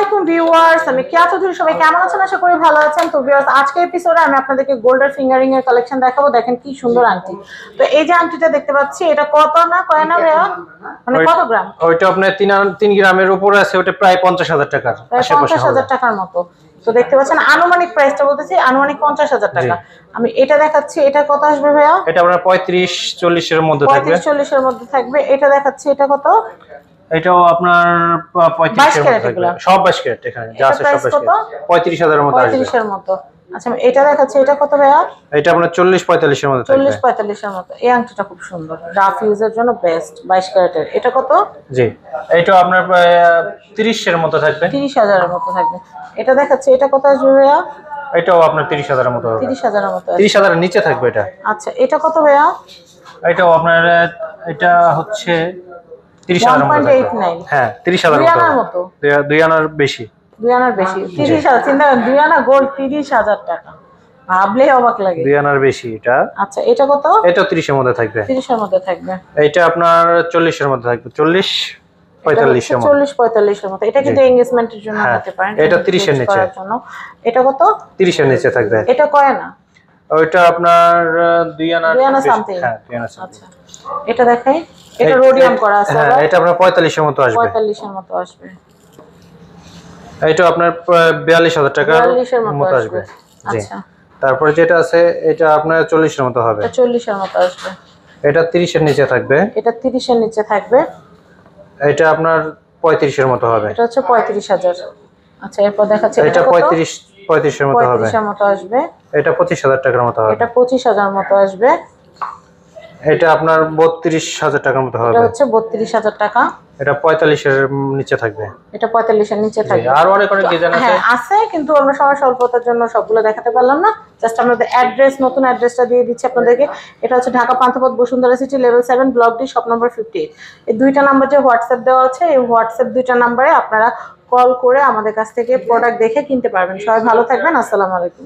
আলাইকুম ভিউয়ার্স, আমি কিয়া চৌধুরী। সবাই কেমন আছেন? আশা করি ভালো আছেন। তো ভিউয়ার্স, আজকের এপিসোডে আমি আপনাদেরকে গোল্ডের ফিঙ্গারিং এর কালেকশন দেখাবো। দেখেন কি সুন্দর আংটি। তো এই যে আংটিটা দেখতে পাচ্ছি, এটা কত না কয় না ভাইয়া, মানে কত গ্রাম? ওইটা আপনার 3 গ্রামের উপরে আছে, ওটা প্রায় 50,000 টাকার আশেপাশে, 50,000 টাকার মতো। তো দেখতে পাচ্ছেন আনুমানিক প্রাইসটা বলতেছি, আনুমানিক 50,000 টাকা। আমি এটা দেখাচ্ছি, এটা কত আসবে ভাইয়া? এটা আপনার 35-40 এর মধ্যে থাকবে। 35-40 এর মধ্যে থাকবে। এটা দেখাচ্ছি, এটা কত? এটাও আপনার 35 এর মধ্যে থাকবে। সব 22 ক্যারেট, এখানে যা আছে সব 22 ক্যারেট। 35,000 এর মধ্যে আসবে। 35 এর মতো। আচ্ছা, এটা দেখাচ্ছি, এটা কত ভাইয়া? এটা আপনার 40-45 এর মধ্যে থাকবে। 40-45 এর মতো। এই আংটিটা খুব সুন্দর, রাফ ইউজের জন্য বেস্ট। 22 ক্যারেটের। এটা কত? জি, এটা আপনার 30 এর মধ্যে থাকবে। 30,000 এর মতো থাকবে। এটা দেখাচ্ছি, এটা কত আসবে ভাইয়া? এটাও আপনার 30,000 এর মতো হবে। 30,000 এর মতো। 30,000 এর নিচে থাকবে এটা। আচ্ছা, এটা কত ভাইয়া? এটাও আপনার এটা হচ্ছে 30,000 এর মতো থাকবে। 1.89। হ্যাঁ, 30,000 এর মতো। 2 আনার বেশি। 2 আনার বেশি। 30,000, চিন্তা করেন 2 আনা গোল্ড 30,000 টাকা। ভাবলেই অবাক লাগে। 2 আনার বেশি এটা। আচ্ছা, এটা কত? এটাও 30 এর মধ্যে থাকবে। 30 এর মধ্যে থাকবে। এটা আপনার 40 এর মধ্যে থাকবে। 40-45 এর মধ্যে। 40-45 এর মতো। এটা কিন্তু এনগেজমেন্টের জন্য নিতে পারেন। এটা 30 এর নিচে। এটা কত? 30 এর নিচে থাকবে। এটা কয় না? ওইটা আপনার 2 আনার। 2 আনা সামথিং। হ্যাঁ, 2 আনা সামথিং। আচ্ছা, এটা দেখাই। এটা রোডিয়াম করা আছে। হ্যাঁ, এটা আপনার 45 এর মতো আসবে। 45 এর মতো আসবে। এটা আপনার 42,000 টাকার 42 এর মতো আসবে। জি। আচ্ছা, তারপর যেটা আছে এটা আপনার 40 এর মতো হবে। এটা 40 এর মতো আসবে। এটা 30 এর নিচে থাকবে। এটা 30 এর নিচে থাকবে। এটা আপনার 35 এর মতো হবে। এটা হচ্ছে 35,000। আচ্ছা, এরপর দেখাচ্ছি, এটা 35 এর মতো হবে। 35 এর মতো আসবে। এটা 25,000 টাকার মতো হবে। এটা 25,000 মতো আসবে। এটা আপনার 32,000 টাকার মতো হবে। এটা হচ্ছে 32,000 টাকা। এটা 45 এর নিচে থাকবে। এটা 45 এর নিচে থাকবে। আর অনেক ডিজাইন আছে। হ্যাঁ, আছে, কিন্তু আমরা সময় স্বল্পতার জন্য সবগুলো দেখাতে পারলাম না। জাস্ট আমাদের অ্যাড্রেস, নতুন অ্যাড্রেসটা দিয়ে দিচ্ছি আপনাদেরকে। এটা হচ্ছে Dhaka Panthapath, Bashundhara city, level 7, block D, shop number 58। এই দুইটা নাম্বার যে হোয়াটসঅ্যাপ দেওয়া আছে, এই হোয়াটসঅ্যাপ দুইটা নাম্বারে আপনারা কল করে আমাদের কাছ থেকে প্রোডাক্ট দেখে কিনতে পারবেন। সবাই ভালো থাকবেন। আসসালামু আলাইকুম।